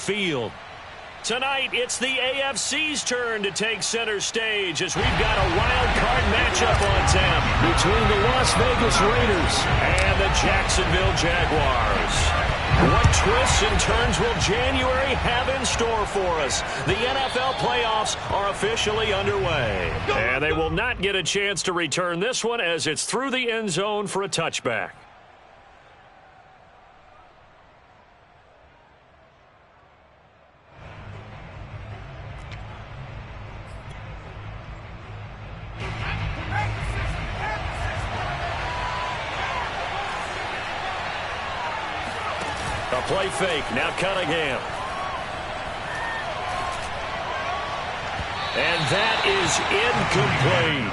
field. Tonight, it's the AFC's turn to take center stage as we've got a wild card matchup on tap between the Las Vegas Raiders and the Jacksonville Jaguars. What twists and turns will January have in store for us? The NFL playoffs are officially underway. And they will not get a chance to return this one as it's through the end zone for a touchback. A play fake. Now Cunningham. And that is incomplete.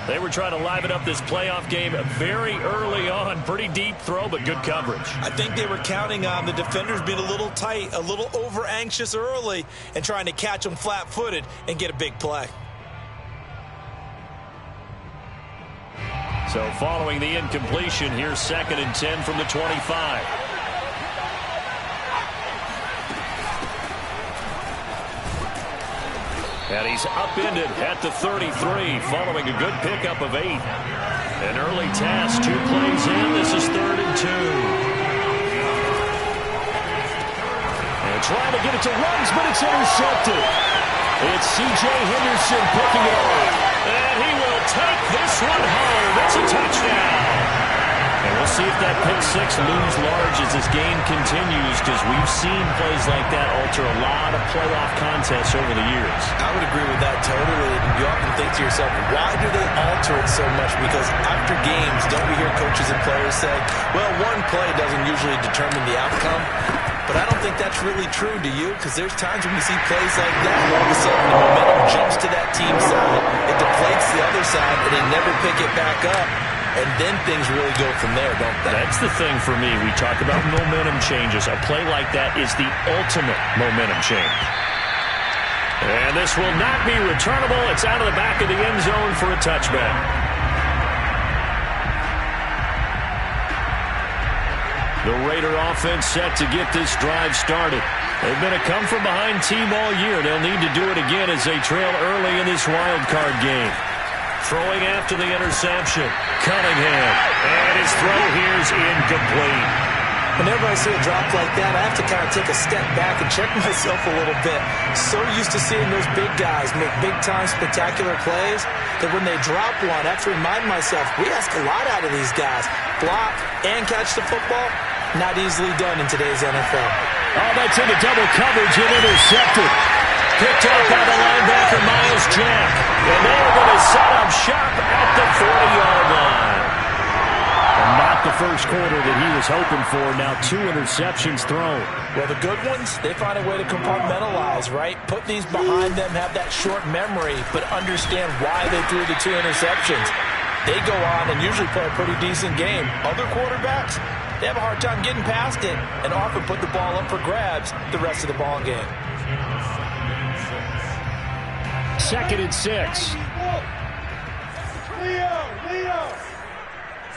They were trying to liven up this playoff game very early on. Pretty deep throw, but good coverage. I think they were counting on the defenders being a little tight, a little over-anxious early, and trying to catch them flat-footed and get a big play. So following the incompletion, here's 2nd and 10 from the 25. And he's upended at the 33 following a good pickup of 8. An early task, 2 plays in. This is 3rd and 2. And trying to get it to Ruggs, but it's intercepted. It's C.J. Henderson picking it up. And he will take this one home. It's a touchdown. And we'll see if that pick 6 looms large as this game continues, because we've seen plays like that alter a lot of playoff contests over the years. I would agree with that totally. You often think to yourself, why do they alter it so much? Because after games, don't we hear coaches and players say, well, one play doesn't usually determine the outcome? But I don't think that's really true, do you? Because there's times when we see plays like that, and all of a sudden the momentum jumps to that team's side, it deflates the other side, and they never pick it back up. And then things really go from there, don't they? That's the thing for me. We talk about momentum changes. A play like that is the ultimate momentum change. And this will not be returnable. It's out of the back of the end zone for a touchback. The Raider offense set to get this drive started. They've been a come-from-behind team all year. They'll need to do it again as they trail early in this wild card game. Throwing after the interception. Cunningham. And his throw here is incomplete. Whenever I see a drop like that, I have to kind of take a step back and check myself a little bit. So used to seeing those big guys make big-time spectacular plays that when they drop one, I have to remind myself, we ask a lot out of these guys. Block and catch the football, not easily done in today's NFL. Oh, that's into double coverage and intercepted. Picked up by the linebacker, Myles Jack. And they're going to set up shop at the 40-yard line. And not the first quarter that he was hoping for. Now 2 interceptions thrown. Well, the good ones, they find a way to compartmentalize, right? Put these behind them, have that short memory, but understand why they threw the 2 interceptions. They go on and usually play a pretty decent game. Other quarterbacks, they have a hard time getting past it and often put the ball up for grabs the rest of the ball game. 2nd and 6. Leo.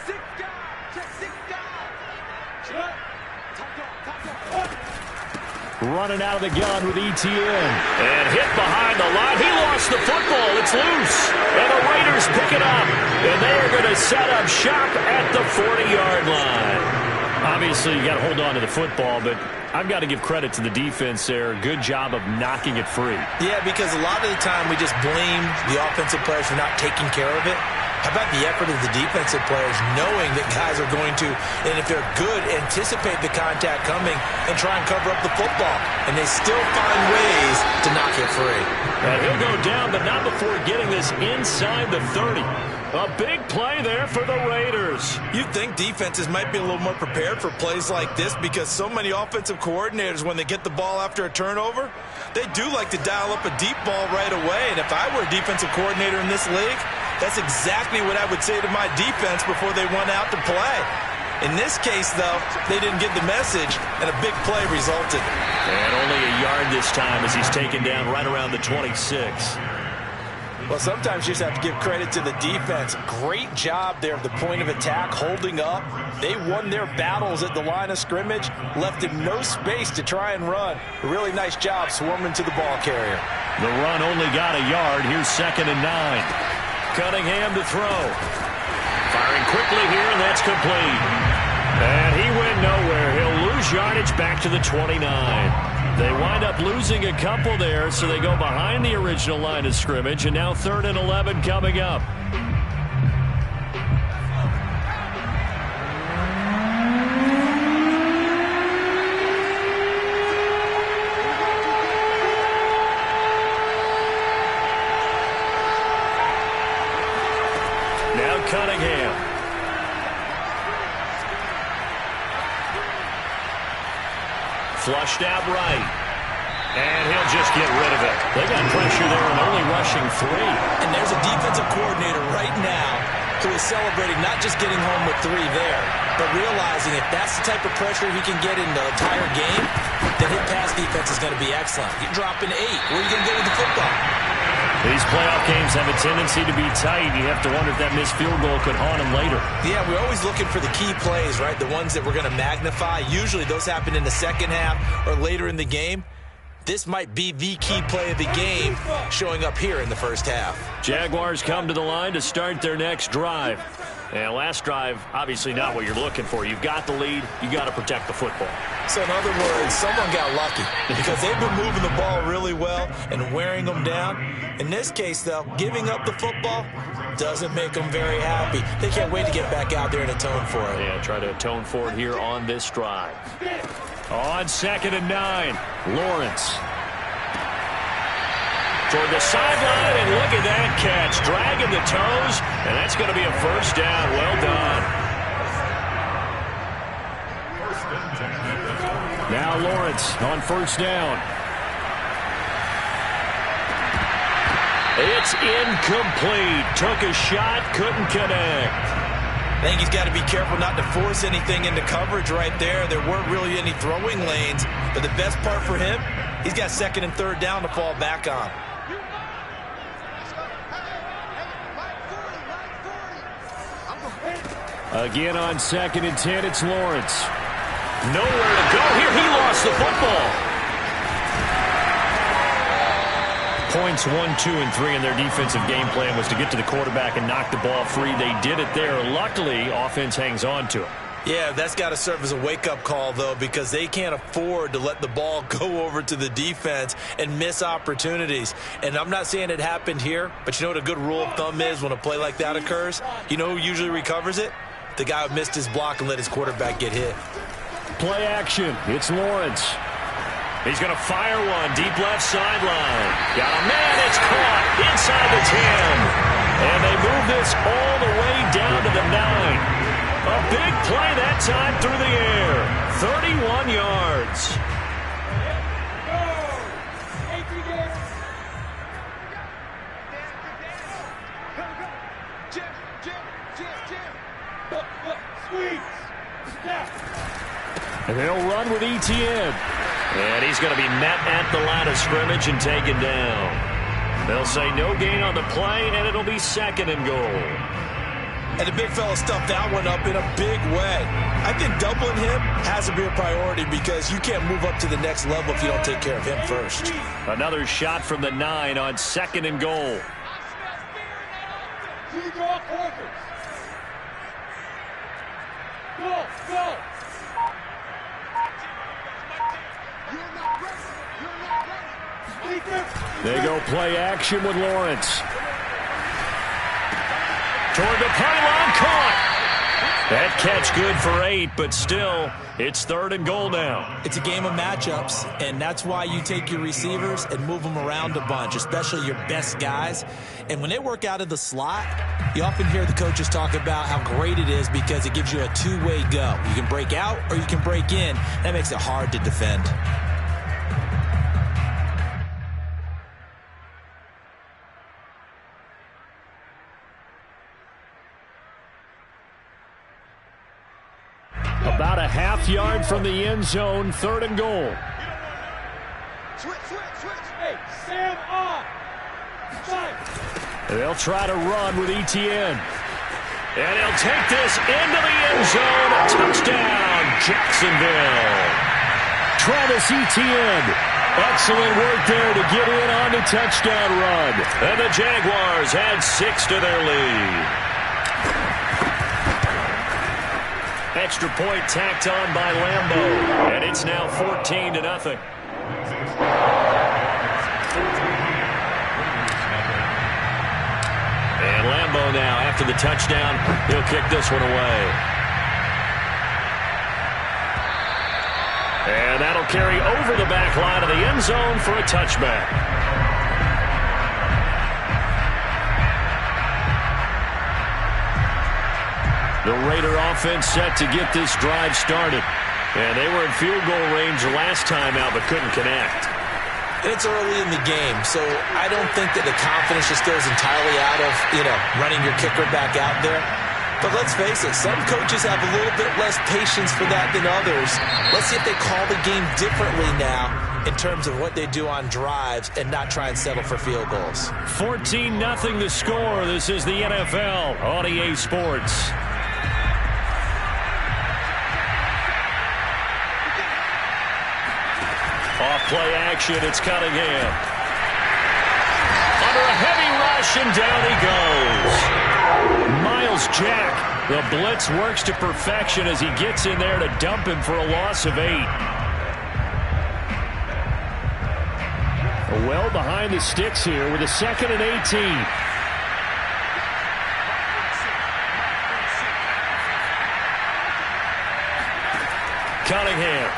6 guys. Running out of the gun with Etienne. And hit behind the line. He lost the football. It's loose. And the Raiders pick it up. And they are going to set up shop at the 40-yard line. Obviously, you got to hold on to the football, but I've got to give credit to the defense there. Good job of knocking it free. Yeah, because a lot of the time we just blame the offensive players for not taking care of it. How about the effort of the defensive players knowing that guys are going to, and if they're good, anticipate the contact coming and try and cover up the football. And they still find ways to knock it free. And he'll go down, but not before getting this inside the 30. A big play there for the Raiders. You'd think defenses might be a little more prepared for plays like this because so many offensive coordinators, when they get the ball after a turnover, they do like to dial up a deep ball right away. And if I were a defensive coordinator in this league, that's exactly what I would say to my defense before they went out to play. In this case, though, they didn't get the message, and a big play resulted. And only a yard this time as he's taken down right around the 26. Well, sometimes you just have to give credit to the defense. Great job there at the point of attack, holding up. They won their battles at the line of scrimmage, left him no space to try and run. A really nice job swarming to the ball carrier. The run only got a yard. Here's 2nd and 9. Cunningham to throw. Firing quickly here, and that's complete. And he went nowhere. He'll lose yardage back to the 29. They wind up losing a couple there, so they go behind the original line of scrimmage, and now 3rd and 11 coming up. Now Cunningham. Flushed out right. And he'll just get rid of it. They got pressure there and only rushing 3. And there's a defensive coordinator right now who is celebrating not just getting home with 3 there, but realizing if that's the type of pressure he can get in the entire game, then his pass defense is going to be excellent. You're dropping 8. Where are you going to go with the football? These playoff games have a tendency to be tight. You have to wonder if that missed field goal could haunt them later. Yeah, we're always looking for the key plays, right? The ones that we're going to magnify. Usually those happen in the second half or later in the game. This might be the key play of the game showing up here in the first half. Jaguars come to the line to start their next drive. And last drive, obviously not what you're looking for. You've got the lead. You got to protect the football. So in other words, someone got lucky because they've been moving the ball really well and wearing them down. In this case, though, giving up the football doesn't make them very happy. They can't wait to get back out there and atone for it. Yeah, try to atone for it here on this drive. On 2nd and 9, Lawrence. Toward the sideline, and look at that catch. Dragging the toes, and that's going to be a first down. Well done. Now Lawrence on 1st down. It's incomplete. Took a shot, couldn't connect. I think he's got to be careful not to force anything into coverage right there. There weren't really any throwing lanes, but the best part for him, he's got 2nd and 3rd down to fall back on. Again on 2nd and 10, it's Lawrence. Nowhere to go here. He lost the football. Points 1, 2, and 3 in their defensive game plan was to get to the quarterback and knock the ball free. They did it there. Luckily, offense hangs on to it. Yeah, that's got to serve as a wake-up call, though, because they can't afford to let the ball go over to the defense and miss opportunities. And I'm not saying it happened here, but you know what a good rule of thumb is when a play like that occurs? You know who usually recovers it? The guy who missed his block and let his quarterback get hit. Play action. It's Lawrence. He's going to fire one deep left sideline. Got a man. It's caught inside the 10. And they move this all the way down to the 9. A big play that time through the air. 31 yards. And they'll run with Etienne. And he's going to be met at the line of scrimmage and taken down. They'll say no gain on the play, and it'll be 2nd and goal. And the big fella stuffed that one up in a big way. I think doubling him has to be a priority because you can't move up to the next level if you don't take care of him first. Another shot from the 9 on 2nd and goal. Go. They go play action with Lawrence. Toward the pylon, caught. That catch good for 8, but still, it's 3rd and goal now. It's a game of matchups, and that's why you take your receivers and move them around a bunch, especially your best guys. And when they work out of the slot, you often hear the coaches talk about how great it is because it gives you a two-way go. You can break out or you can break in. That makes it hard to defend. About a half yard from the end zone, 3rd and goal. Switch. Hey, Sam on. They'll try to run with Etienne. And he'll take this into the end zone. A touchdown, Jacksonville. Travis Etienne. Excellent work there to get in on the touchdown run. And the Jaguars add 6 to their lead. Extra point tacked on by Lambeau. And it's now 14-0. And Lambeau now, after the touchdown, he'll kick this one away. And that'll carry over the back line of the end zone for a touchback. The Raider offense set to get this drive started. And they were in field goal range last time out, but couldn't connect. It's early in the game, so I don't think that the confidence just goes entirely out of, running your kicker back out there. But let's face it, some coaches have a little bit less patience for that than others. Let's see if they call the game differently now in terms of what they do on drives and not try and settle for field goals. 14-0 the score. This is the NFL on EA Sports. Off-play action, it's Cunningham. Under a heavy rush, and down he goes. Myles Jack, the blitz works to perfection as he gets in there to dump him for a loss of 8. Well behind the sticks here with a 2nd and 18. Cunningham.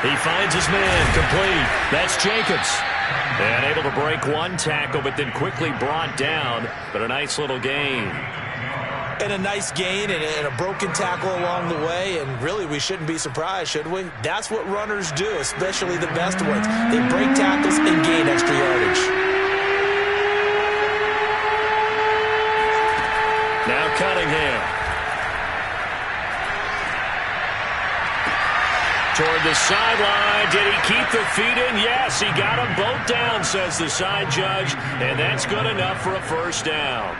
He finds his man, complete. That's Jacobs. And able to break one tackle, but then quickly brought down. But a nice little gain. And a nice gain and a broken tackle along the way. And really, we shouldn't be surprised, should we? That's what runners do, especially the best ones. They break tackles and gain extra yardage. Now Cunningham. Toward the sideline. Did he keep the feet in? Yes, he got them both down, says the side judge. And that's good enough for a first down.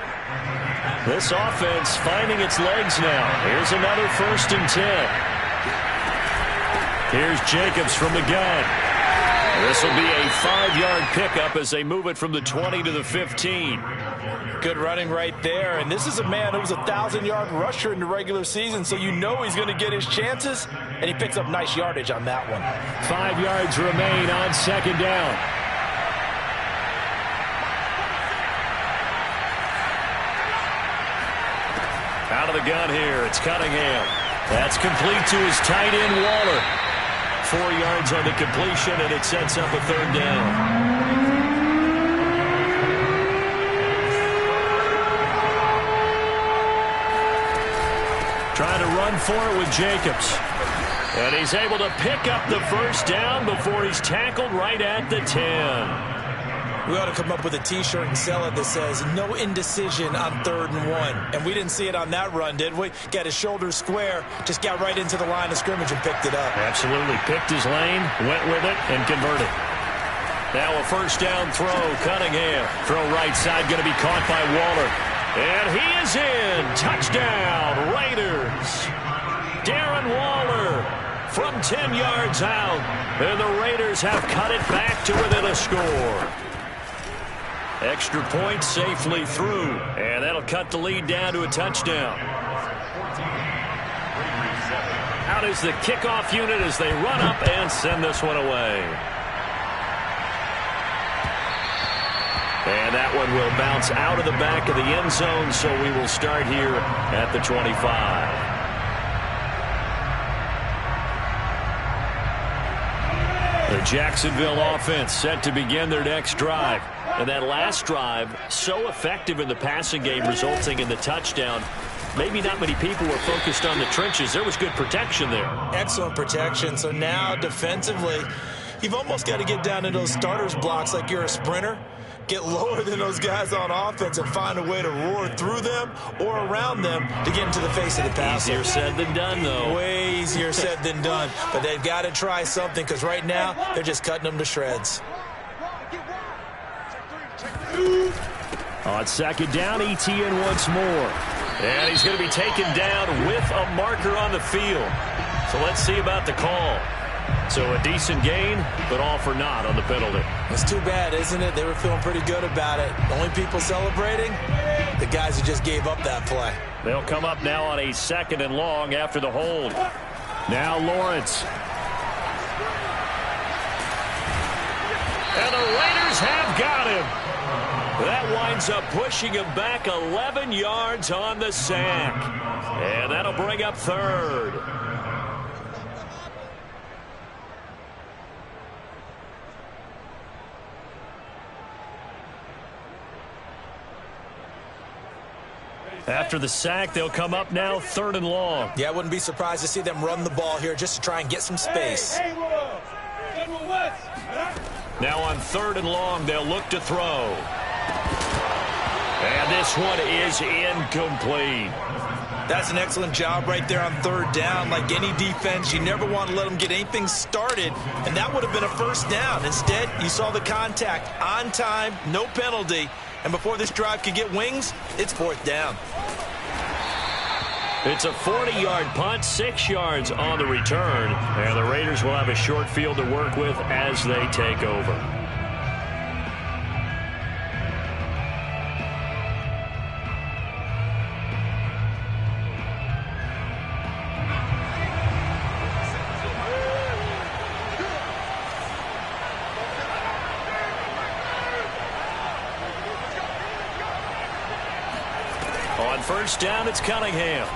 This offense finding its legs now. Here's another 1st and 10. Here's Jacobs from the gun. This will be a 5-yard pickup as they move it from the 20 to the 15. Good running right there. And this is a man who was a 1,000-yard rusher in the regular season, so you know he's going to get his chances. And he picks up nice yardage on that one. 5 yards remain on 2nd down. Out of the gun here, it's Cunningham. That's complete to his tight end, Waller. 4 yards on the completion, and it sets up a 3rd down. Trying to run for it with Jacobs. And he's able to pick up the first down before he's tackled right at the 10. We ought to come up with a T-shirt and sell it that says, no indecision on 3rd and 1. And we didn't see it on that run, did we? Got his shoulders square, just got right into the line of scrimmage and picked it up. Absolutely. Picked his lane, went with it, and converted. Now a first down throw. Cunningham. Throw right side, going to be caught by Waller. And he is in. Touchdown, Raiders. Darren Waller from 10 yards out. And the Raiders have cut it back to within a score. Extra point safely through. And that'll cut the lead down to a touchdown. Out is the kickoff unit as they run up and send this one away. And that one will bounce out of the back of the end zone, so we will start here at the 25. The Jacksonville offense set to begin their next drive. And that last drive, so effective in the passing game, resulting in the touchdown. Maybe not many people were focused on the trenches. There was good protection there. Excellent protection. So now defensively, you've almost got to get down to those starters blocks like you're a sprinter. Get lower than those guys on offense and find a way to roar through them or around them to get into the face of the passer. Easier said than done, though. Way easier said than done. But they've got to try something because right now they're just cutting them to shreds. On second down, Etienne once more. And he's going to be taken down with a marker on the field. So let's see about the call. So a decent gain, but all for naught on the penalty. It's too bad, isn't it? They were feeling pretty good about it. The only people celebrating, the guys who just gave up that play. They'll come up now on a second and long after the hold. Now Lawrence. And the Raiders have got him. That winds up pushing him back 11 yards on the sack. And that'll bring up third. After the sack, they'll come up now third and long. Yeah, I wouldn't be surprised to see them run the ball here just to try and get some space. Now on third and long, they'll look to throw. And this one is incomplete. That's an excellent job right there on third down. Like any defense, you never want to let them get anything started, and that would have been a first down. Instead, you saw the contact on time, no penalty, and before this drive could get wings, it's fourth down. It's a 40-yard punt, 6 yards on the return, and the Raiders will have a short field to work with as they take over. On first down, it's Cunningham.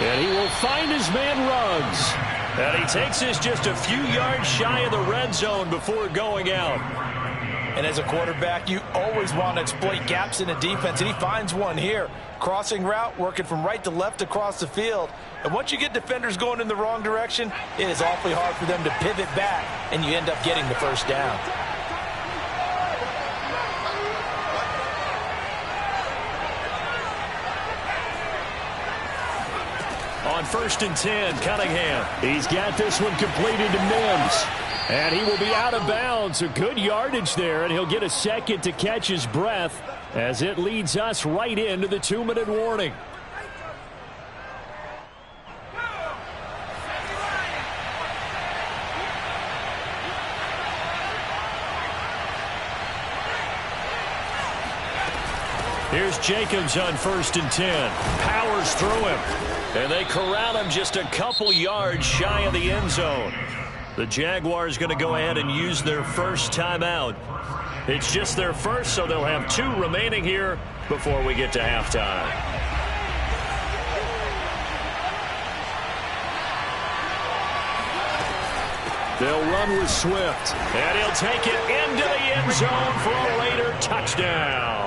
And he will find his man Ruggs. And he takes this just a few yards shy of the red zone before going out. And as a quarterback, you always want to exploit gaps in a defense, and he finds one here. Crossing route, working from right to left across the field. And once you get defenders going in the wrong direction, it is awfully hard for them to pivot back, and you end up getting the first down. On first and 10, Cunningham. He's got this one completed to Mims. And he will be out of bounds. A good yardage there, and he'll get a second to catch his breath as it leads us right into the 2-minute warning. Here's Jacobs on first and 10. Powers through him. And they corral him just a couple yards shy of the end zone. The Jaguars going to go ahead and use their first timeout. It's just their first, so they'll have 2 remaining here before we get to halftime. They'll run with Swift. And he'll take it into the end zone for a Raider touchdown.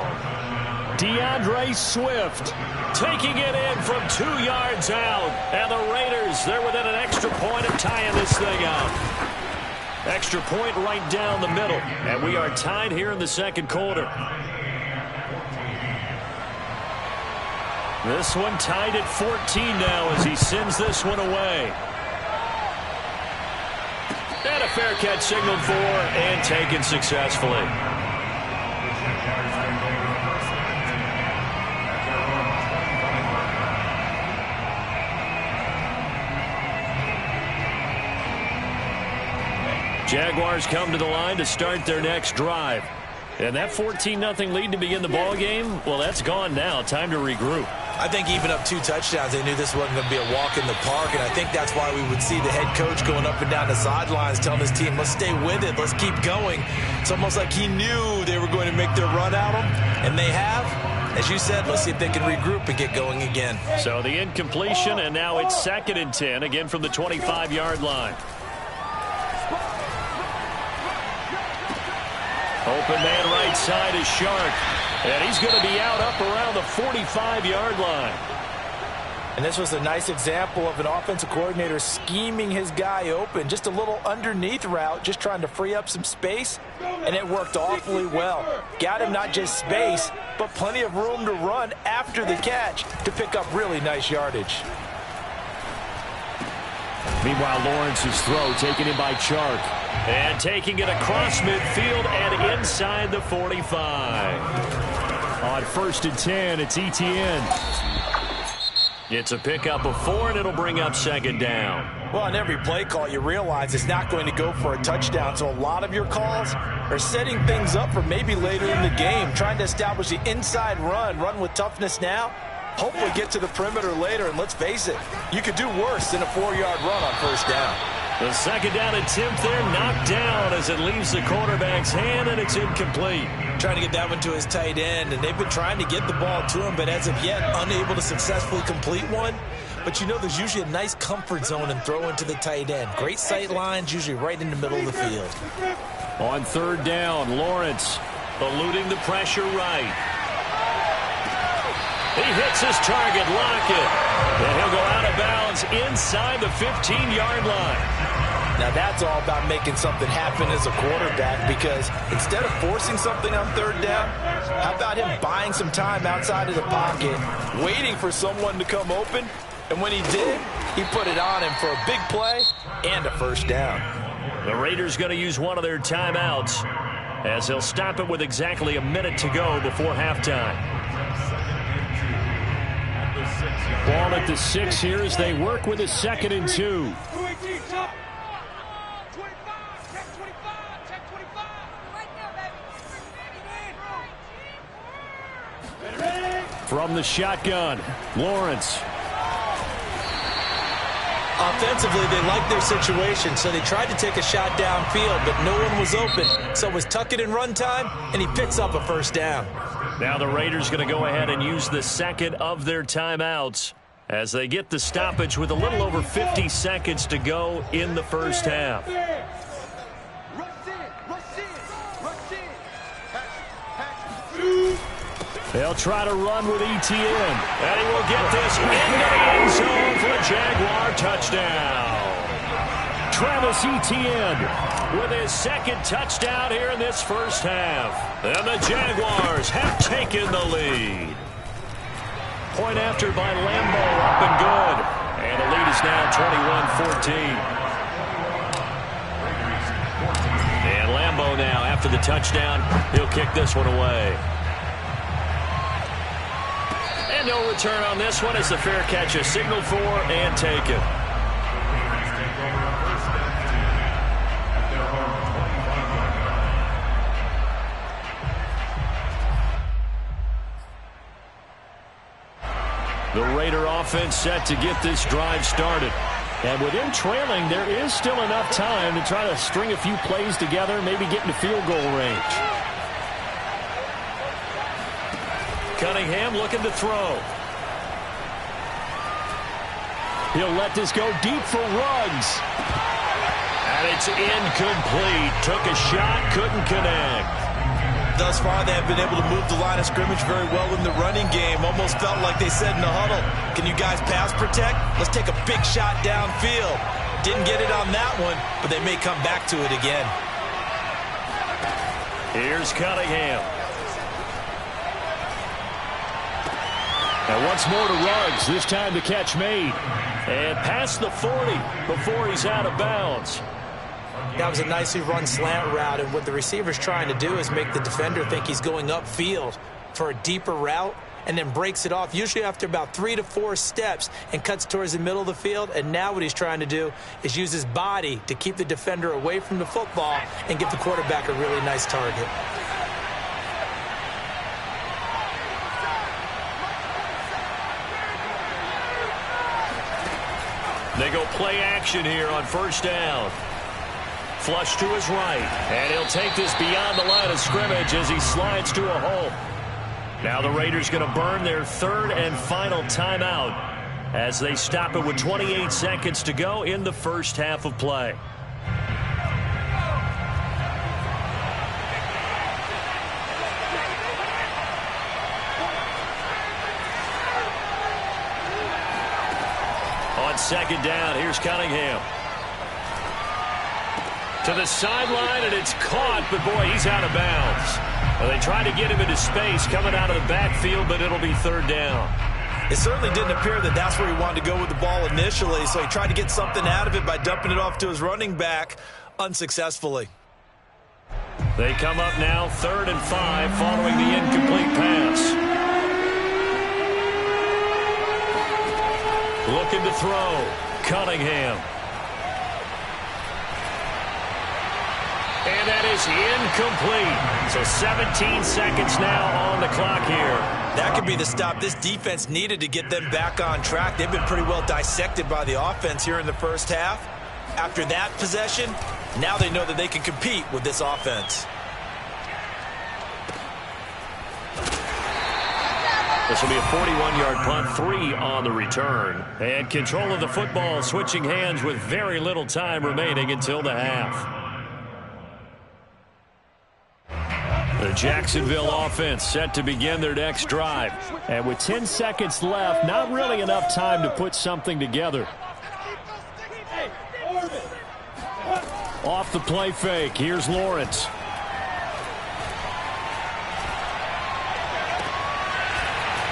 DeAndre Swift taking it in from 2 yards out. And the Raiders, they're within an extra point of tying this thing up. Extra point right down the middle. And we are tied here in the second quarter. This one tied at 14 now as he sends this one away. And a fair catch signaled for and taken successfully. Jaguars come to the line to start their next drive. And that 14-0 lead to begin the ball game, well, that's gone now. Time to regroup. I think even up 2 touchdowns, they knew this wasn't going to be a walk in the park, and I think that's why we would see the head coach going up and down the sidelines telling his team, let's stay with it, let's keep going. It's almost like he knew they were going to make their run at him, and they have. As you said, let's see if they can regroup and get going again. So the incompletion, and now it's 2nd and 10, again from the 25-yard line. Open man right side is Shark. And he's going to be out up around the 45-yard line. And this was a nice example of an offensive coordinator scheming his guy open. Just a little underneath route, just trying to free up some space. And it worked awfully well. Got him not just space, but plenty of room to run after the catch to pick up really nice yardage. Meanwhile, Lawrence's throw taken in by Chark. And taking it across midfield and inside the 45. On 1st and 10, it's Etienne. It's a pickup of 4, and it'll bring up 2nd down. Well, on every play call, you realize it's not going to go for a touchdown, so a lot of your calls are setting things up for maybe later in the game, trying to establish the inside run with toughness now, hopefully get to the perimeter later, and let's face it, you could do worse than a 4-yard run on 1st down. The 2nd down attempt there knocked down as it leaves the quarterback's hand, and it's incomplete. Trying to get that one to his tight end, and they've been trying to get the ball to him, but as of yet, unable to successfully complete one. But you know there's usually a nice comfort zone and throw into the tight end. Great sight lines, usually right in the middle of the field. On 3rd down, Lawrence eluding the pressure right. He hits his target, Lockett. And he'll go out of bounds inside the 15-yard line. Now that's all about making something happen as a quarterback, because instead of forcing something on 3rd down, how about him buying some time outside of the pocket, waiting for someone to come open, and when he did, he put it on him for a big play and a 1st down. The Raiders going to use one of their timeouts as they'll stop it with exactly a minute to go before halftime. Ball at the 6 here as they work with a 2nd and 2. From the shotgun, Lawrence. Offensively, they like their situation, so they tried to take a shot downfield, but no one was open. So it was tuck it in run time, and he picks up a 1st down. Now the Raiders going to go ahead and use the 2nd of their timeouts as they get the stoppage with a little over 50 seconds to go in the 1st half. They'll try to run with Etienne. And he will get this into the end zone for a Jaguar touchdown. Travis Etienne with his 2nd touchdown here in this 1st half. And the Jaguars have taken the lead. Point after by Lambo, up and good. And the lead is now 21-14. And Lambo now, after the touchdown, he'll kick this one away. And no return on this one as the fair catch is signaled for and taken. The Raider offense set to get this drive started. And with him trailing, there is still enough time to try to string a few plays together, maybe get into field goal range. Cunningham looking to throw. He'll let this go deep for Ruggs. And it's incomplete. Took a shot, couldn't connect. Thus far, they have been able to move the line of scrimmage very well in the running game. Almost felt like they said in the huddle, can you guys pass protect? Let's take a big shot downfield. Didn't get it on that one, but they may come back to it again. Here's Cunningham. And once more to Ruggs, this time the catch made. And past the 40 before he's out of bounds. That was a nicely run slant route, and what the receiver's trying to do is make the defender think he's going upfield for a deeper route and then breaks it off, usually after about 3 to 4 steps, and cuts towards the middle of the field. And now what he's trying to do is use his body to keep the defender away from the football and give the quarterback a really nice target. They go play action here on 1st down. Flush to his right, and he'll take this beyond the line of scrimmage as he slides to a hole. Now the Raiders going to burn their 3rd and final timeout as they stop it with 28 seconds to go in the 1st half of play. On 2nd down, here's Cunningham. To the sideline, and it's caught, but boy, he's out of bounds. Well, they try to get him into space coming out of the backfield, but it'll be 3rd down. It certainly didn't appear that that's where he wanted to go with the ball initially, so he tried to get something out of it by dumping it off to his running back. unsuccessfully. They come up now 3rd and 5 following the incomplete pass. Looking to throw. Cunningham. And that is incomplete. So 17 seconds now on the clock here. That could be the stop this defense needed to get them back on track. They've been pretty well dissected by the offense here in the first half. After that possession, now they know that they can compete with this offense. This will be a 41-yard punt, 3 on the return. And control of the football switching hands with very little time remaining until the half. The Jacksonville offense set to begin their next drive. And with 10 seconds left, not really enough time to put something together. Off the play fake, here's Lawrence.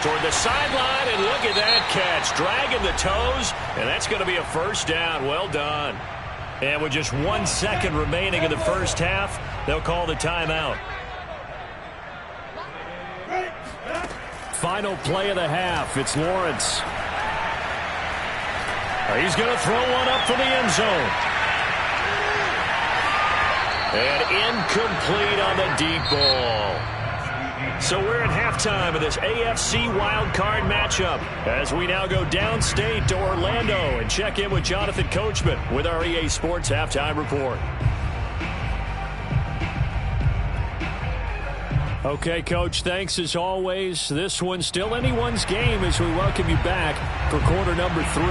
Toward the sideline, and look at that catch. Dragging the toes, and that's going to be a first down. Well done. And with just 1 second remaining in the first half, they'll call the timeout. Final play of the half. It's Lawrence. He's going to throw one up for the end zone. And incomplete on the deep ball. So we're at halftime of this AFC wildcard matchup as we now go downstate to Orlando and check in with Jonathan Coachman with our EA Sports Halftime Report. Okay, Coach, thanks as always. This one's still anyone's game as we welcome you back for quarter number 3.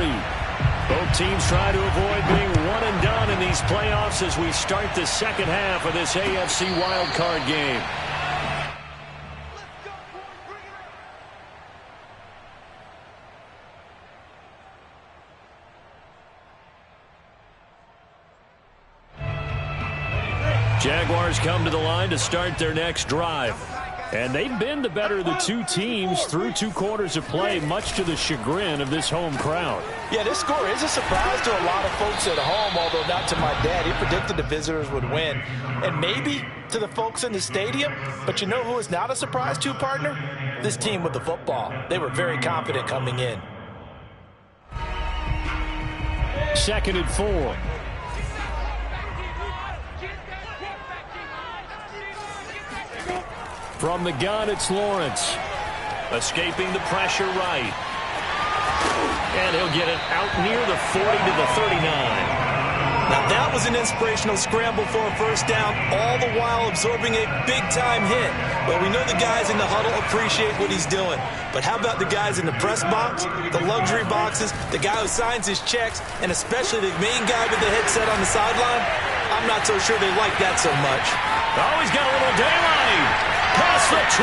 Both teams try to avoid being one and done in these playoffs as we start the second half of this AFC wildcard game. Jaguars come to the line to start their next drive. And they've been the better of the two teams through 2 quarters of play, much to the chagrin of this home crowd. Yeah, this score is a surprise to a lot of folks at home, although not to my dad. He predicted the visitors would win. And maybe to the folks in the stadium. But you know who is not a surprise to, partner? This team with the football. They were very confident coming in. 2nd and 4. From the gun, it's Lawrence. Escaping the pressure right. And he'll get it out near the 40 to the 39. Now that was an inspirational scramble for a first down, all the while absorbing a big-time hit. Well, we know the guys in the huddle appreciate what he's doing. But how about the guys in the press box, the luxury boxes, the guy who signs his checks, and especially the main guy with the headset on the sideline? I'm not so sure they like that so much. Oh, he's got a little daylight. Past the 20.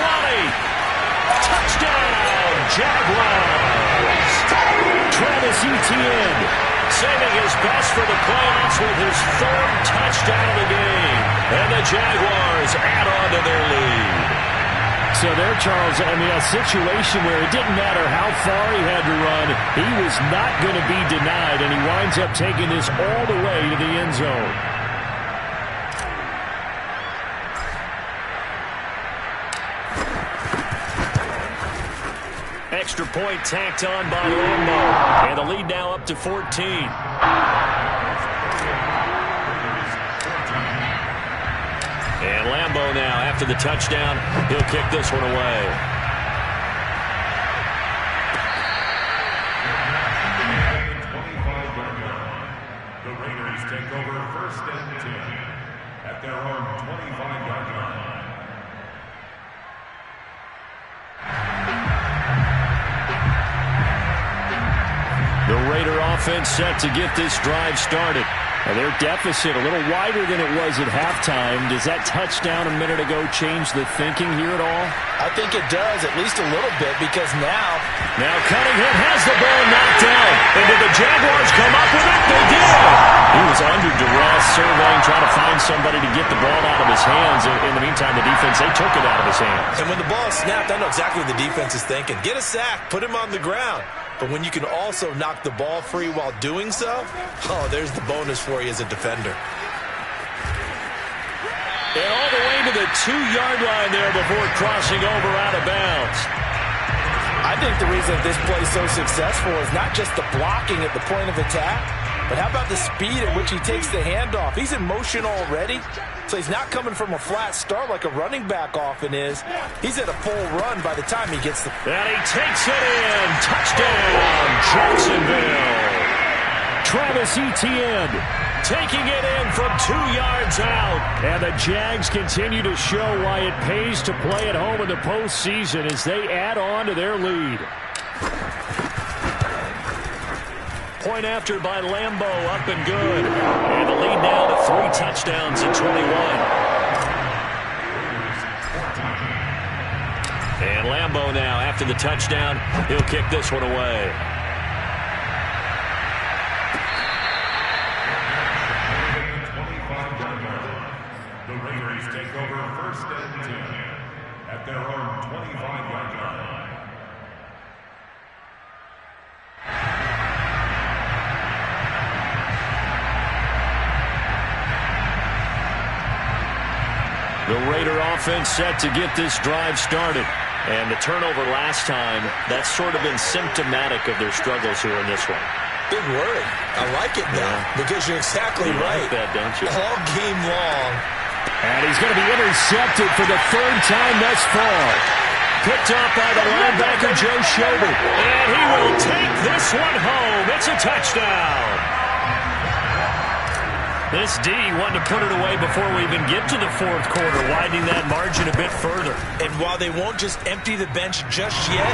Touchdown, Jaguars. Travis Etienne saving his best for the playoffs with his 3rd touchdown of the game. And the Jaguars add on to their lead. So there, Charles, I mean, a situation where it didn't matter how far he had to run, he was not going to be denied, and he winds up taking this all the way to the end zone. Extra point tacked on by Lambo. And the lead now up to 14. And Lambo now, after the touchdown, he'll kick this one away. The Raiders take over 1st and 10 at their own 25-yard line. The Raider offense set to get this drive started. And their deficit a little wider than it was at halftime. Does that touchdown a minute ago change the thinking here at all? I think it does, at least a little bit, because now Cunningham has the ball knocked down. And did the Jaguars come up with it? They did. He was under duress, surveying, trying to find somebody to get the ball out of his hands. In the meantime, the defense, they took it out of his hands. And when the ball snapped, I know exactly what the defense is thinking. Get a sack, put him on the ground. But when you can also knock the ball free while doing so, oh, there's the bonus for you as a defender. And all the way to the 2-yard line there before crossing over out of bounds. I think the reason this play is so successful is not just the blocking at the point of attack, but how about the speed at which he takes the handoff? He's in motion already, so he's not coming from a flat start like a running back often is. He's at a full run by the time he gets the... And he takes it in. Touchdown, Jacksonville. Travis Etienne taking it in from 2 yards out. And the Jags continue to show why it pays to play at home in the postseason as they add on to their lead. Point after by Lambo, up and good. And the lead now to 3 touchdowns in 21. And Lambo now, after the touchdown, he'll kick this one away. The Raiders take over 1st and 10 at their own 25-yard line. The Raider offense set to get this drive started. And the turnover last time, that's sort of been symptomatic of their struggles here in this one. Big word. I like it now, because you're exactly right. You like that, don't you? All game long. And he's going to be intercepted for the 3rd time thus far. Picked up by the linebacker, Joe Schobert. And he will take this one home. It's a touchdown. This D wanted to put it away before we even get to the 4th quarter, widening that margin a bit further. And while they won't just empty the bench just yet,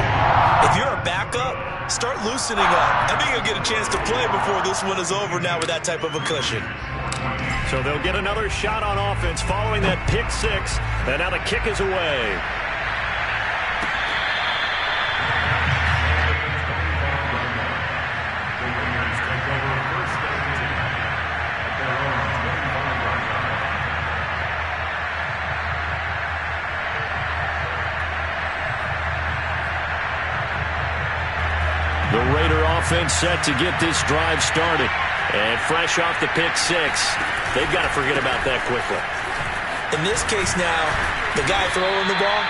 if you're a backup, start loosening up. I think you'll get a chance to play before this one is over now with that type of a cushion. So they'll get another shot on offense following that pick 6, and now the kick is away. The Raider offense set to get this drive started. And fresh off the pick 6, they've got to forget about that quickly. In this case now, the guy throwing the ball,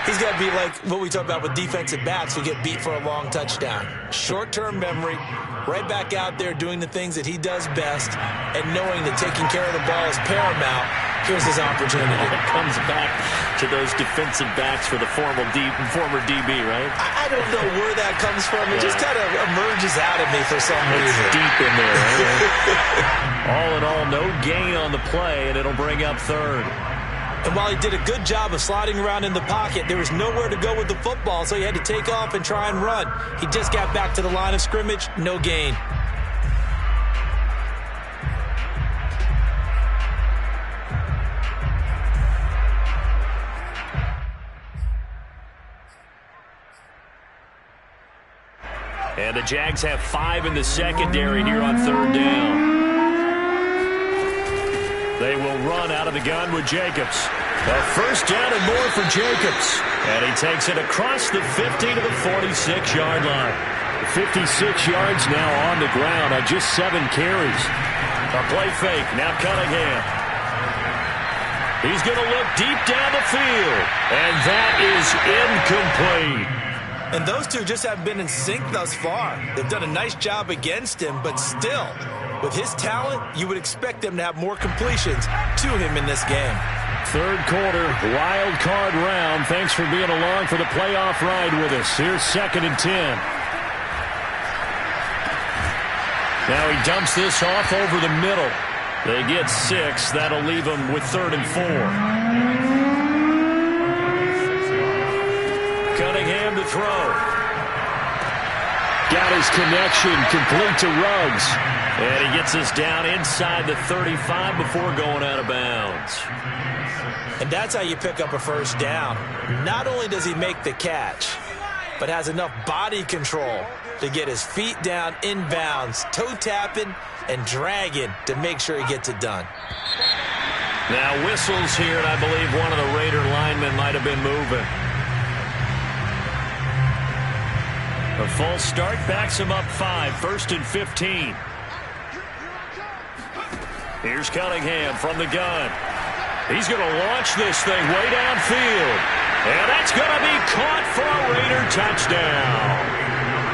he's got to be like what we talk about with defensive backs who get beat for a long touchdown. Short-term memory, right back out there doing the things that he does best, and knowing that taking care of the ball is paramount. Here's his opportunity. It comes back to those defensive backs for the former DB, right? I don't know where that comes from. It just kind of emerges out of me for some reason. It's deep in there, right? All in all, no gain on the play, and it'll bring up 3rd. And while he did a good job of sliding around in the pocket, there was nowhere to go with the football, so he had to take off and try and run. He just got back to the line of scrimmage, no gain. And the Jags have 5 in the secondary here on 3rd down. They will run out of the gun with Jacobs. A 1st down and more for Jacobs. And he takes it across the 50 to the 46-yard line. 56 yards now on the ground on just 7 carries. A play fake. Now Cunningham. He's going to look deep down the field. And that is incomplete. And those two just haven't been in sync thus far. They've done a nice job against him, but still, with his talent, you would expect them to have more completions to him in this game. 3rd quarter, wild card round. Thanks for being along for the playoff ride with us. Here's 2nd and 10. Now he dumps this off over the middle. They get 6. That'll leave them with 3rd and 4. Cunningham to throw. Got his connection complete to Ruggs. And he gets us down inside the 35 before going out of bounds. And that's how you pick up a 1st down. Not only does he make the catch, but has enough body control to get his feet down inbounds, toe tapping and dragging to make sure he gets it done. Now whistles here, and I believe one of the Raider linemen might have been moving. A false start backs him up 5, 1st and 15. Here's Cunningham from the gun. He's going to launch this thing way downfield. And that's going to be caught for a Raider touchdown.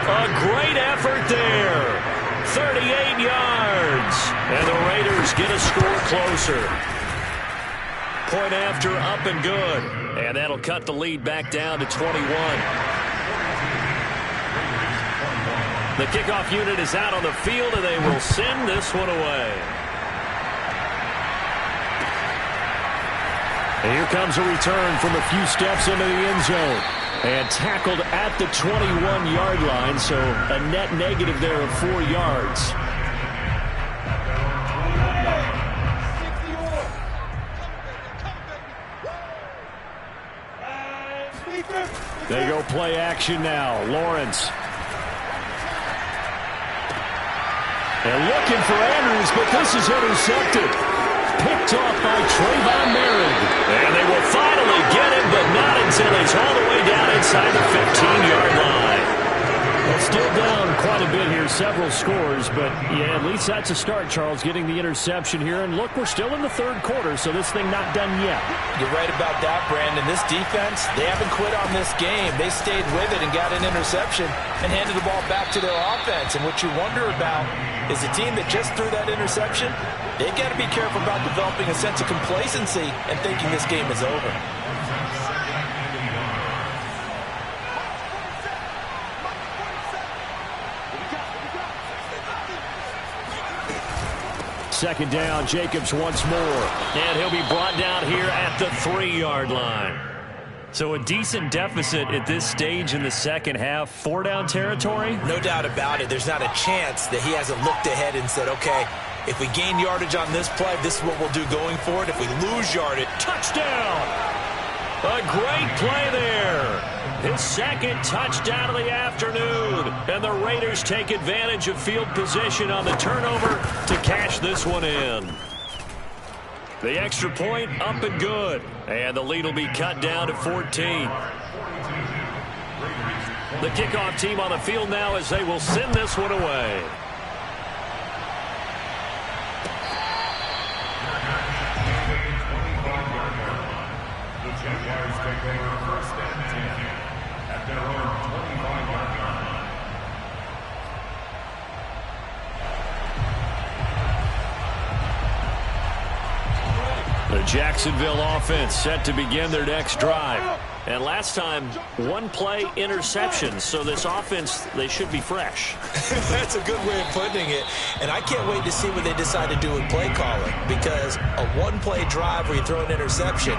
A great effort there. 38 yards. And the Raiders get a score closer. Point after, up and good. And that'll cut the lead back down to 21. The kickoff unit is out on the field, and they will send this one away. And here comes a return from a few steps into the end zone. And tackled at the 21-yard line, so a net negative there of 4 yards. They go play action now. Lawrence. And looking for Andrews, but this is intercepted. Picked off by Trayvon Merritt. And they will finally get him, but not until he's all the way down inside the 15-yard line. Well, still down quite a bit here, several scores, but yeah, at least that's a start, Charles, getting the interception here. And look, we're still in the third quarter, so this thing not done yet. You're right about that, Brandon. This defense, they haven't quit on this game. They stayed with it and got an interception and handed the ball back to their offense. And what you wonder about is a team that just threw that interception, they've got to be careful about developing a sense of complacency and thinking this game is over. Second down, Jacobs once more. And he'll be brought down here at the 3-yard line. So a decent deficit at this stage in the second half. 4-down territory? No doubt about it. There's not a chance that he hasn't looked ahead and said, okay, if we gain yardage on this play, this is what we'll do going forward. If we lose yardage, touchdown! A great play there. His second touchdown of the afternoon. And the Raiders take advantage of field position on the turnover to cash this one in. The extra point up and good. And the lead will be cut down to 14. The kickoff team on the field now as they will send this one away. Jaguars take over first and 10 at their own 25-yard line. The Jacksonville offense set to begin their next drive. And last time, one play interception. So this offense, they should be fresh. That's a good way of putting it. And I can't wait to see what they decide to do with play calling. Because a one-play drive where you throw an interception,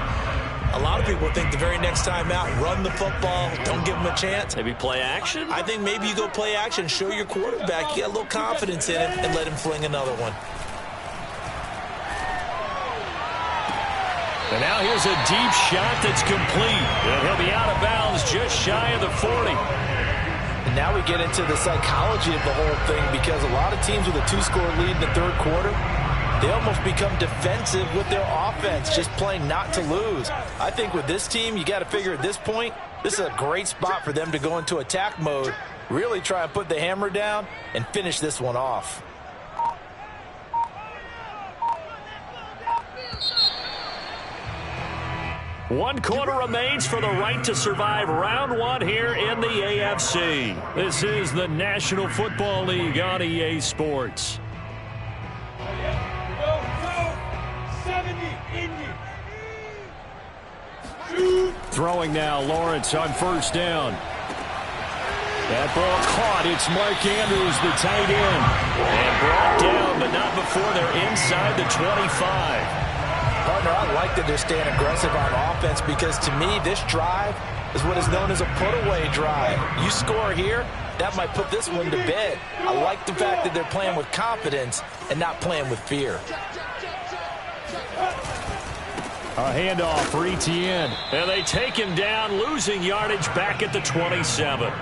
a lot of people think the very next time out, run the football, don't give them a chance. Maybe play action? I think maybe you go play action, show your quarterback, you got a little confidence in it, and let him fling another one. And now here's a deep shot that's complete. And he'll be out of bounds just shy of the 40. And now we get into the psychology of the whole thing, because a lot of teams with a 2-score lead in the third quarter, they almost become defensive with their offense, just playing not to lose. I think with this team, you got to figure at this point, this is a great spot for them to go into attack mode, really try and put the hammer down and finish this one off. One quarter remains for the right to survive round one here in the AFC. This is the National Football League on EA Sports. Throwing now, Lawrence on first down. That ball caught. It's Mark Andrews, the tight end. And brought down, but not before they're inside the 25. Partner, I like that they're staying aggressive on offense, because to me, this drive is what is known as a put-away drive. You score here, that might put this one to bed. I like the fact that they're playing with confidence and not playing with fear. A handoff for Etienne. And they take him down, losing yardage back at the 27.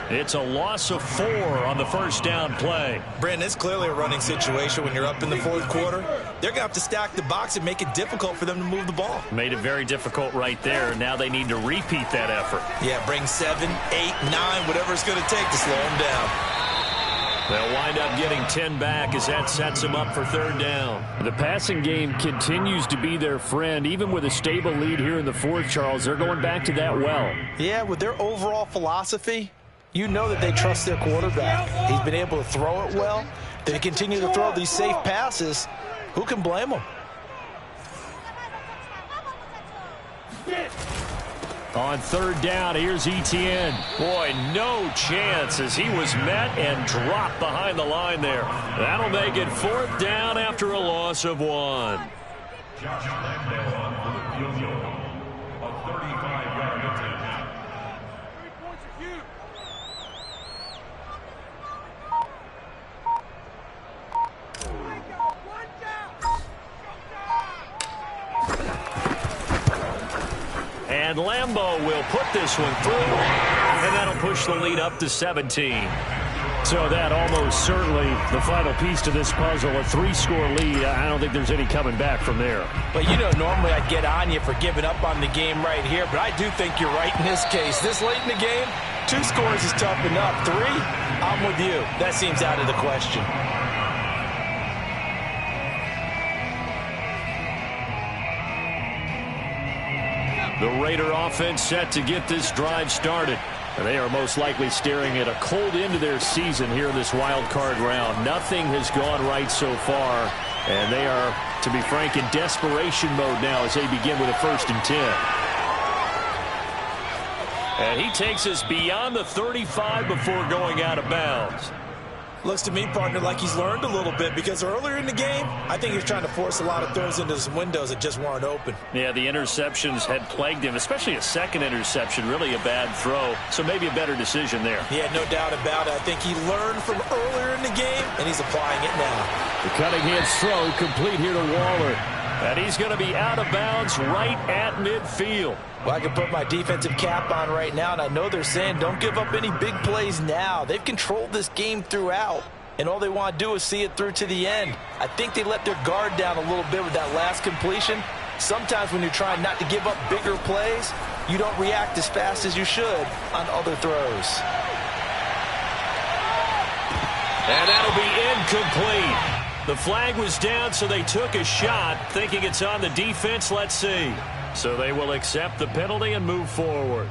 It's a loss of 4 on the first down play. Brandon, it's clearly a running situation when you're up in the fourth quarter. They're going to have to stack the box and make it difficult for them to move the ball. Made it very difficult right there. Now they need to repeat that effort. Yeah, bring 7, 8, 9, whatever it's going to take to slow them down. They'll wind up getting 10 back as that sets them up for third down. The passing game continues to be their friend. Even with a stable lead here in the fourth, Charles, they're going back to that well. Yeah, with their overall philosophy, you know that they trust their quarterback. He's been able to throw it well. They continue to throw these safe passes. Who can blame them? On third down, here's Etienne. Boy, no chance as he was met and dropped behind the line there. That'll make it fourth down after a loss of 1. Josh Lambo on for the field goal. A 35-yard attempt. And Lambo will put this one through, and that'll push the lead up to 17. So that almost certainly the final piece to this puzzle, a 3-score lead. I don't think there's any coming back from there. But you know, normally I'd get on you for giving up on the game right here, but I do think you're right in this case. This late in the game, 2 scores is tough enough. 3, I'm with you. That seems out of the question. The Raider offense set to get this drive started. And they are most likely staring at a cold end to their season here in this wild card round. Nothing has gone right so far, and they are, to be frank, in desperation mode now as they begin with a 1st and 10. And he takes us beyond the 35 before going out of bounds. Looks to me, partner, like he's learned a little bit, because earlier in the game, I think he was trying to force a lot of throws into some windows that just weren't open. Yeah, the interceptions had plagued him, especially a second interception, really a bad throw. So maybe a better decision there. Yeah, no doubt about it. I think he learned from earlier in the game, and he's applying it now. The Cunningham's throw complete here to Waller. And he's going to be out of bounds right at midfield. Well, I can put my defensive cap on right now, and I know they're saying don't give up any big plays now. They've controlled this game throughout, and all they want to do is see it through to the end. I think they let their guard down a little bit with that last completion. Sometimes when you're trying not to give up bigger plays, you don't react as fast as you should on other throws. And that'll be incomplete. The flag was down, so they took a shot, thinking it's on the defense. Let's see. So they will accept the penalty and move forward.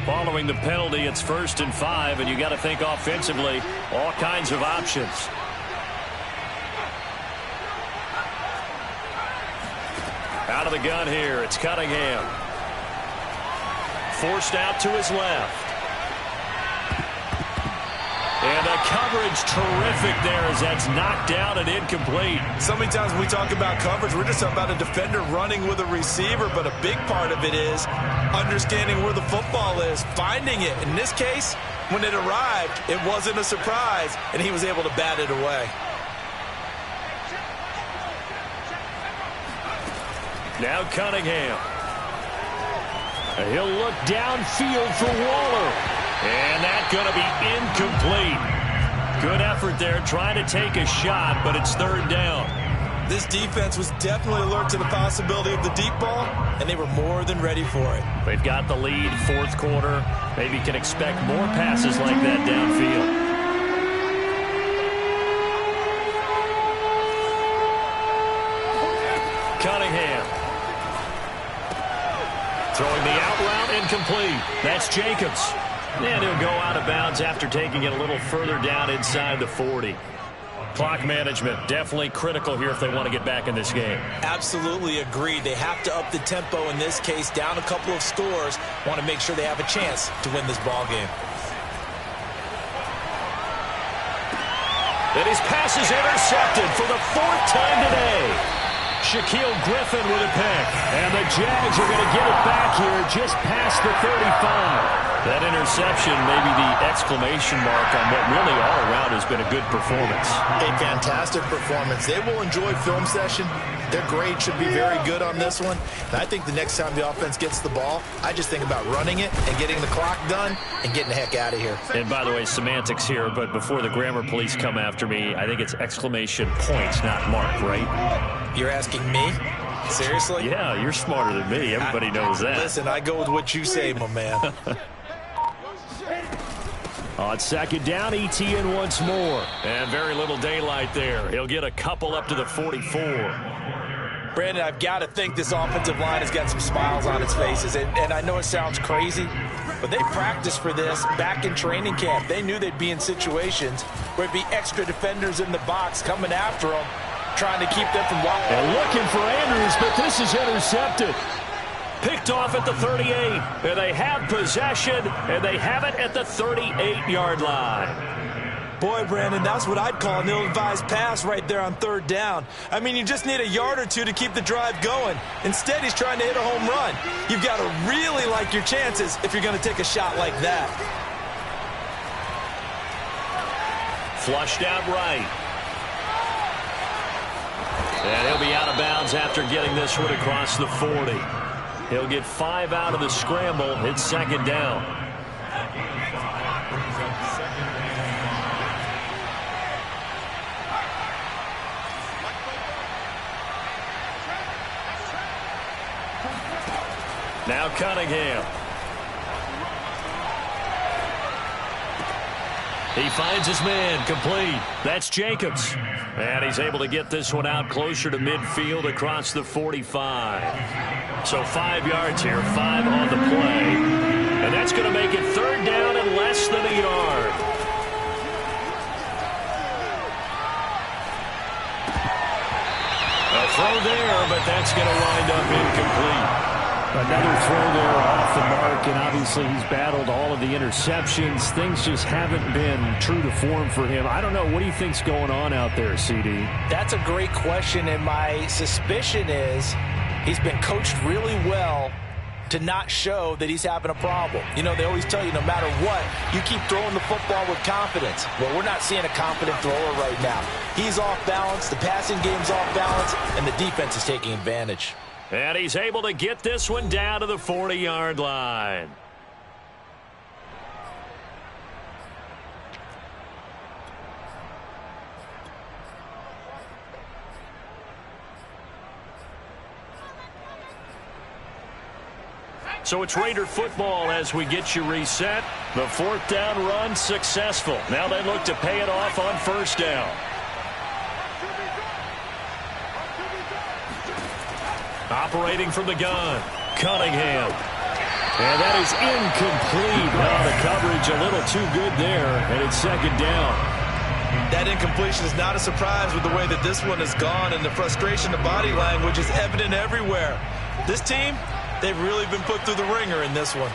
Following the penalty, it's 1st and 5, and you got to think offensively, all kinds of options. Out of the gun here, it's Cunningham. Forced out to his left. And the coverage terrific there as that's knocked down and incomplete. So many times when we talk about coverage, we're just talking about a defender running with a receiver, but a big part of it is understanding where the football is, finding it. In this case, when it arrived, it wasn't a surprise, and he was able to bat it away. Now Cunningham. He'll look downfield for Waller. And that's going to be incomplete. Good effort there trying to take a shot, but it's 3rd down. This defense was definitely alert to the possibility of the deep ball, and they were more than ready for it. They've got the lead, 4th quarter. Maybe can expect more passes like that downfield. Cunningham. Throwing the out route incomplete. That's Jacobs. And he'll go out of bounds after taking it a little further down inside the 40. Clock management definitely critical here if they want to get back in this game. Absolutely agreed. They have to up the tempo in this case, down a couple of scores. Want to make sure they have a chance to win this ball game. And his pass is intercepted for the 4th time today. Shaquille Griffin with a pick. And the Jags are going to get it back here just past the 35. That interception may be the exclamation mark on what really all around has been a good performance. A fantastic performance. They will enjoy film session. Their grade should be very good on this one. And I think the next time the offense gets the ball, I just think about running it and getting the clock done and getting the heck out of here. And by the way, semantics here, but before the grammar police come after me, I think it's exclamation points, not mark, right? You're asking me? Seriously? Yeah, you're smarter than me. Everybody knows that. Listen, I go with what you say, my man. On second down, ETN once more. And very little daylight there. He'll get a couple up to the 44. Brandon, I've got to think this offensive line has got some smiles on its faces. And I know it sounds crazy, but they practiced for this back in training camp. They knew they'd be in situations where it'd be extra defenders in the box coming after them, trying to keep them from walking. And looking for Andrews, but this is intercepted. Picked off at the 38. And they have possession, and they have it at the 38-yard line. Boy, Brandon, that's what I'd call an ill-advised pass right there on third down. I mean, you just need a yard or two to keep the drive going. Instead, he's trying to hit a home run. You've got to really like your chances if you're going to take a shot like that. Flushed out right. And he'll be out of bounds after getting this one across the 40. He'll get 5 out of the scramble. It's second down. Now Cunningham. He finds his man, complete. That's Jacobs. And he's able to get this one out closer to midfield across the 45. So 5 yards here, 5 on the play. And that's going to make it third down and less than a yard. A throw there, but that's going to wind up incomplete. Another throw there off the mark, and obviously he's battled all of the interceptions. Things just haven't been true to form for him. I don't know. What do you think's going on out there, CD? That's a great question, and my suspicion is he's been coached really well to not show that he's having a problem. You know, they always tell you no matter what, you keep throwing the football with confidence. Well, we're not seeing a confident thrower right now. He's off balance, the passing game's off balance, and the defense is taking advantage. And he's able to get this one down to the 40-yard line. So it's Raider football as we get you reset. The fourth down run successful. Now they look to pay it off on first down. Operating from the gun, Cunningham. And that is incomplete. Well, the coverage a little too good there, and it's second down. That incompletion is not a surprise with the way that this one has gone, and the frustration, the body language is evident everywhere. This team, they've really been put through the ringer in this one.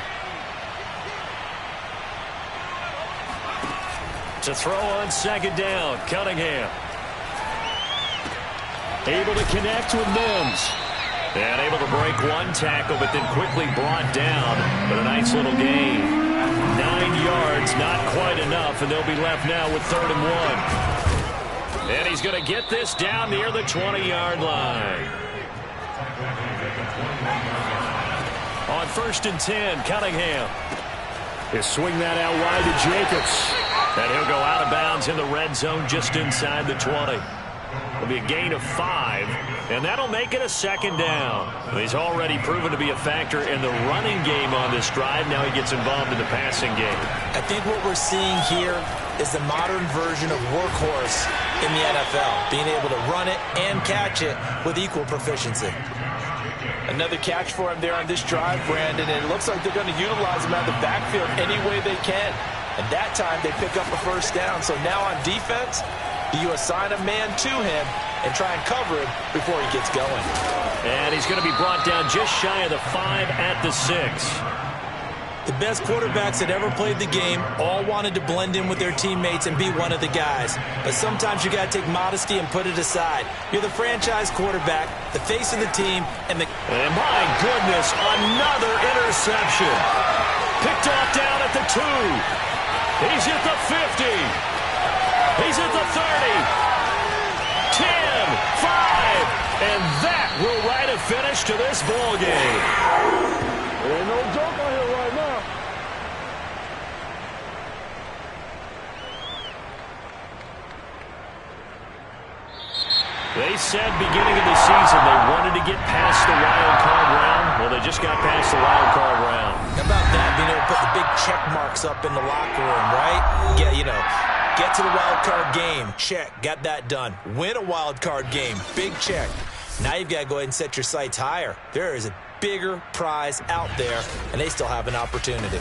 To throw on second down, Cunningham. Able to connect with Mims. And able to break one tackle, but then quickly brought down. But a nice little gain. 9 yards, not quite enough, and they'll be left now with 3rd and 1. And he's going to get this down near the 20-yard line. On 1st and 10, Cunningham. He'll swing that out wide to Jacobs. And he'll go out of bounds in the red zone just inside the 20. It'll be a gain of 5, and that'll make it a second down. He's already proven to be a factor in the running game on this drive. Now he gets involved in the passing game. I think what we're seeing here is the modern version of workhorse in the NFL, being able to run it and catch it with equal proficiency. Another catch for him there on this drive, Brandon, and it looks like they're going to utilize him out of the backfield any way they can. And that time they pick up a first down. So now on defense, you assign a man to him and try and cover him before he gets going. And he's going to be brought down just shy of the 5 at the 6. The best quarterbacks that ever played the game all wanted to blend in with their teammates and be one of the guys. But sometimes you got to take modesty and put it aside. You're the franchise quarterback, the face of the team, and my goodness, another interception. Picked off down at the 2. He's at the 50. He's at the 30, 10, 5, and that will write a finish to this ball game. There ain't no joke on here right now. They said beginning of the season they wanted to get past the wild card round. Well, they just got past the wild card round. How about that? Being able to put the big check marks up in the locker room, right? Get to the wild card game. Check. Got that done. Win a wild card game. Big check. Now you've got to go ahead and set your sights higher. There is a bigger prize out there, and they still have an opportunity.